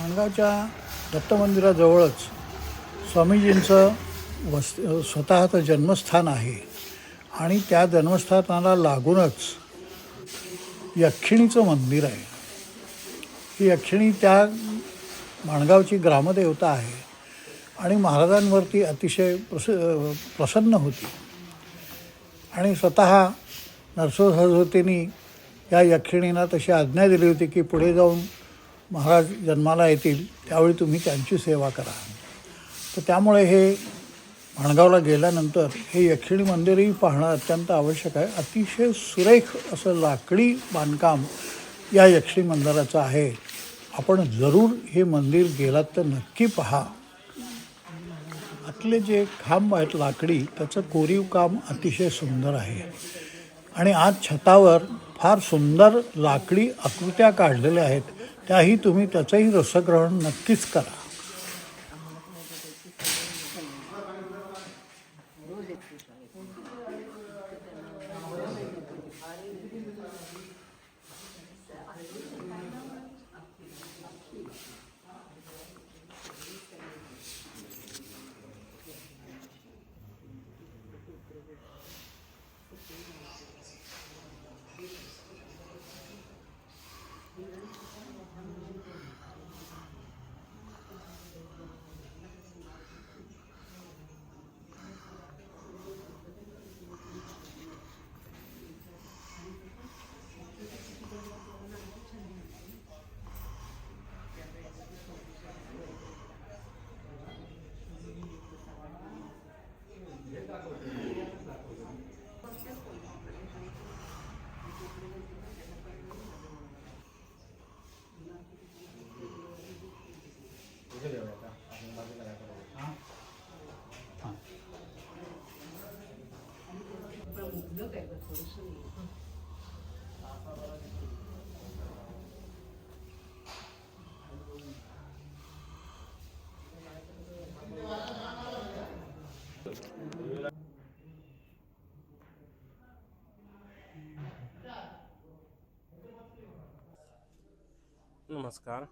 माणगावच्या दत्त मंदिराजवळच स्वामीजींचं स्वतःचं जन्मस्थान आहे आणि त्या जन्मस्थानाला लागूनच यक्षिणीचं मंदिर आहे. ही यक्षिणी त्या माणगावची ग्रामदेवता आहे आणि महाराजांवरती अतिशय प्रसन्न होती आणि स्वतः नरसोबा सरस्वतींनी या यक्षिणींना तशी आज्ञा दिली होती की पुढे जाऊन महाराज जन्माला येतील त्यावेळी तुम्ही त्यांची सेवा करा. तर त्यामुळे हे माणगावला गेल्यानंतर हे यक्षिणी मंदिरही पाहणं अत्यंत आवश्यक आहे. अतिशय सुरेख असं लाकडी बांधकाम या यक्षिणी मंदिराचं आहे. आपण जरूर हे मंदिर गेलात तर नक्की पहा. आतले जे खांब आहेत लाकडी त्याचं कोरीव काम अतिशय सुंदर आहे आणि आज छतावर फार सुंदर लाकडी आकृत्या काढलेल्या आहेत. त्याही तुम्ही त्याचंही रसग्रहण नक्कीच करा. नमस्कार.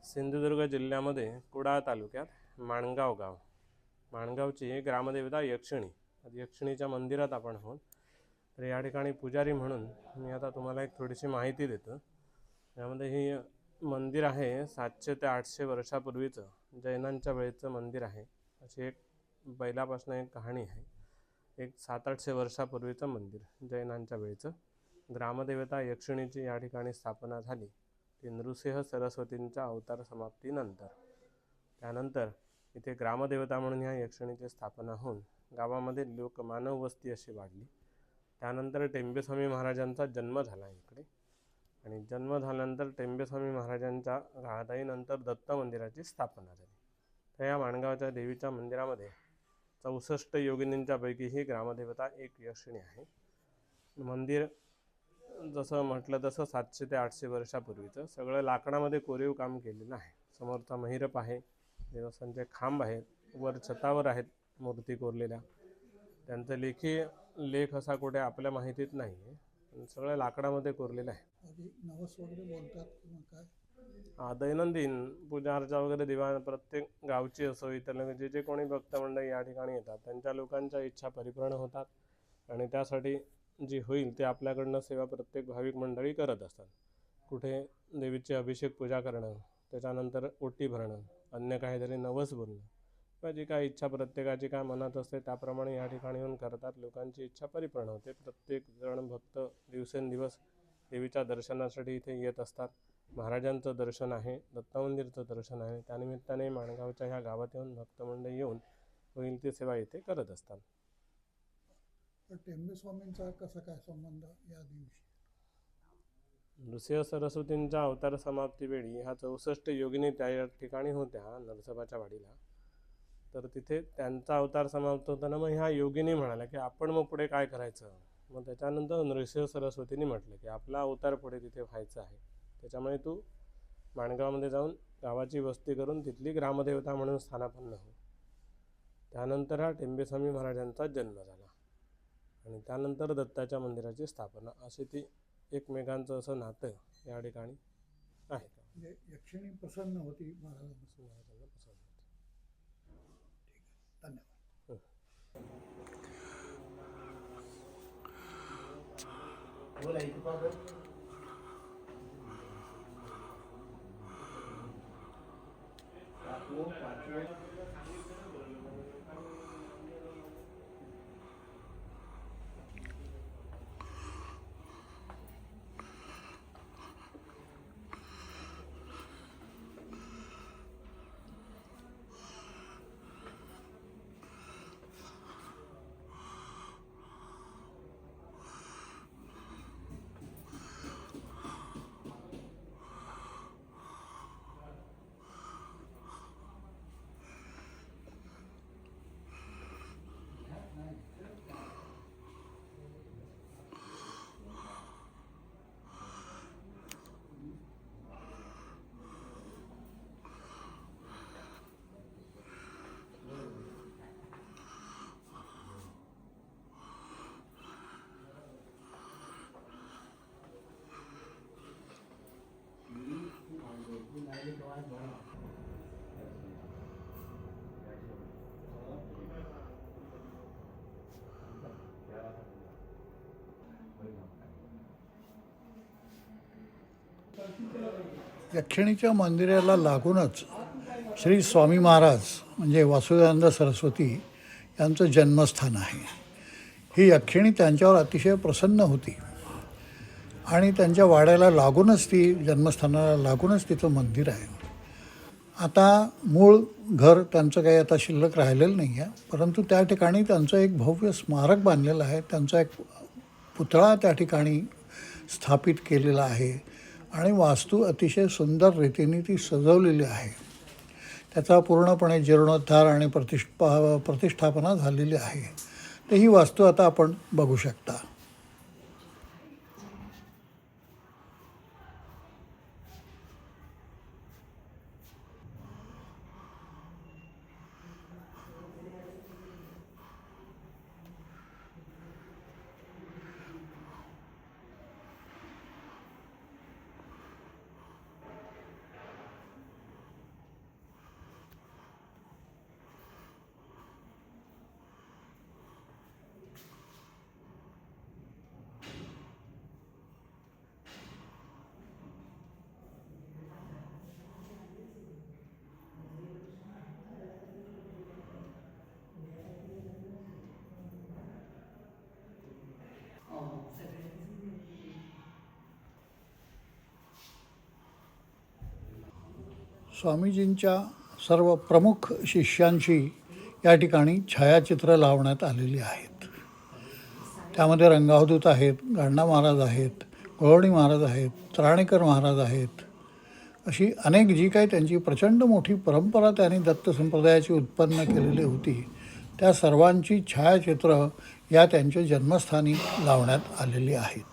सिंधुदुर्ग जिल्ह्यामध्ये कुडाळ तालुक्यात माणगाव गाव, माणगावची ग्रामदेवता यक्षिणी. यक्षिणीच्या मंदिरात आपण आहोत. तर या ठिकाणी पुजारी म्हणून मी आता तुम्हाला एक थोडीशी माहिती देतो. यामध्ये ही मंदिर आहे 700 ते 800 वर्षापूर्वीचं जैनांच्या वेळेचं मंदिर आहे. अशी एक पहिल्यापासून एक कहाणी आहे. एक 700-800 वर्षापूर्वीचं मंदिर जैनांच्या वेळेचं. ग्रामदेवता यक्षिणीची या ठिकाणी स्थापना झाली ती नृसिंह सरस्वतींच्या अवतार समाप्तीनंतर. त्यानंतर इथे ग्रामदेवता म्हणून ह्या यक्षिणीची स्थापना होऊन गावामध्ये मानव वस्ती अशी वाढली. त्यानंतर टेंबेस्वामी महाराजांचा जन्म झाला इकडे आणि जन्म झाल्यानंतर टेंबेस्वामी महाराजांच्या राहदाईनंतर दत्त मंदिराची स्थापना झाली. तर या माणगावच्या देवीच्या मंदिरामध्ये 64 योगिनींच्यापैकी ही ग्रामदेवता एक यक्षिणी आहे. मंदिर जसं म्हटलं तसं 700 ते 800 वर्षापूर्वीचं सगळं लाकडामध्ये कोरीव काम केलेलं आहे. समोरचा महिरप आहे, देवस्थानचे खांब आहेत, वर छतावर आहेत मूर्ती कोरलेल्या. त्यांचं लेख असा कुठे आपल्या माहितीत नाही आहे, सगळं लाकडामध्ये कोरलेलं आहे. दैनंदिन पूजा अर्चा वगैरे दिवाण प्रत्येक गावची असो इतर जे कोणी भक्त मंडळी या ठिकाणी येतात त्यांच्या लोकांच्या इच्छा परिपूर्ण होतात आणि त्यासाठी जी होईल ते आपल्याकडनं सेवा प्रत्येक भाविक मंडळी करत असतात. कुठे देवीचे अभिषेक पूजा करणं, त्याच्यानंतर ओटी भरणं, अन्य काहीतरी नवस बोलणं किंवा जी काय इच्छा प्रत्येकाची काय मनात असते त्याप्रमाणे या ठिकाणी येऊन करतात. लोकांची इच्छा परिपूर्ण होते. प्रत्येक जण भक्त दिवसेंदिवस देवीच्या दर्शनासाठी इथे येत असतात. महाराजांचं दर्शन आहे, दत्त मंदिरचं दर्शन आहे. त्यानिमित्ताने माणगावच्या ह्या गावात येऊन भक्तमंडळी येऊन होईल ती सेवा इथे करत असतात. टेंबेस्वामींचा कसा काय संबंध या दिवशी? नृसिंह सरस्वतींच्या अवतार समाप्तीवेळी ह्या 64 योगिनी त्या ठिकाणी होत्या नरसोबाच्या वाडीला. तर तिथे त्यांचा अवतार समाप्त होताना मग ह्या योगिनी म्हणाल्या की आपण मग पुढे काय करायचं. मग त्याच्यानंतर नृसिंह सरस्वतींनी म्हटलं की आपला अवतार पुढे तिथे व्हायचा आहे, त्याच्यामुळे तू माणगावमध्ये जाऊन गावाची वस्ती करून तिथली ग्रामदेवता म्हणून स्थानापन्न हो. त्यानंतर हा टेंबेस्वामी महाराजांचा जन्म झाला आणि त्यानंतर दत्ताच्या मंदिराची स्थापना. अशी ती एकमेकांचं असं नातं या ठिकाणी आहे. म्हणजे यक्षिणी प्रसन्न होती महाराजांना. धन्यवाद. यक्षिणीच्या मंदिराला लागूनच श्री स्वामी महाराज म्हणजे वासुदेवानंद सरस्वती यांचं जन्मस्थान आहे. ही यक्षिणी त्यांच्यावर अतिशय प्रसन्न होती आणि त्यांच्या वाड्याला लागूनच जन्मस्थानाला लागूनच तिचं मंदिर आहे. आता मूळ घर त्यांचं काही आता शिल्लक राहिलेलं नाही आहे, परंतु त्या ठिकाणी त्यांचं एक भव्य स्मारक बांधलेलं आहे. त्यांचा एक पुतळा त्या ठिकाणी स्थापित केलेला आहे आणि वास्तू अतिशय सुंदर रीतीने ती सजवलेली आहे. त्याचा पूर्णपणे जीर्णोद्धार आणि प्रतिष्ठापना झालेली आहे. तर ही वास्तू आता आपण बघू शकता. स्वामीजींच्या सर्व प्रमुख शिष्यांची या ठिकाणी छायाचित्र लावण्यात आलेली आहेत. त्यामध्ये रंगावधूत आहेत, गाडणा महाराज आहेत, गोळवणी महाराज आहेत, त्राणेकर महाराज आहेत. अशी अनेक जी काही त्यांची प्रचंड मोठी परंपरा त्यांनी दत्त संप्रदायाची उत्पन्न केलेली होती, त्या सर्वांची छायाचित्र या त्यांच्या जन्मस्थानी लावण्यात आलेली आहेत.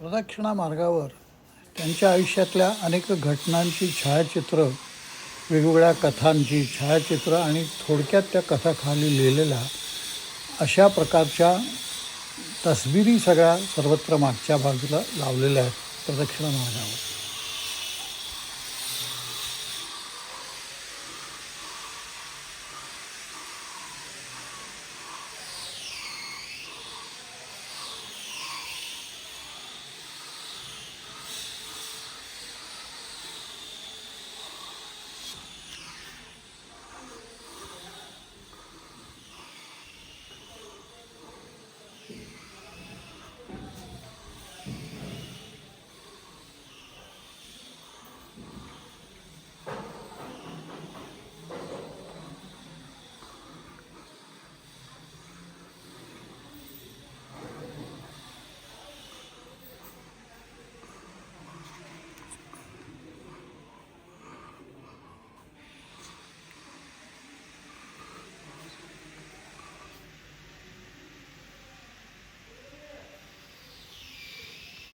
प्रदक्षिणा मार्गावर त्यांच्या आयुष्यातल्या अनेक घटनांची छायाचित्र, वेगवेगळ्या कथांची छायाचित्र आणि थोडक्यात त्या कथा खाली लिहिलेल्या अशा प्रकारच्या तस्बिरी सगळ्या सर्वत्र मागच्या बाजूला लावलेल्या आहेत प्रदक्षिणा मार्गावर.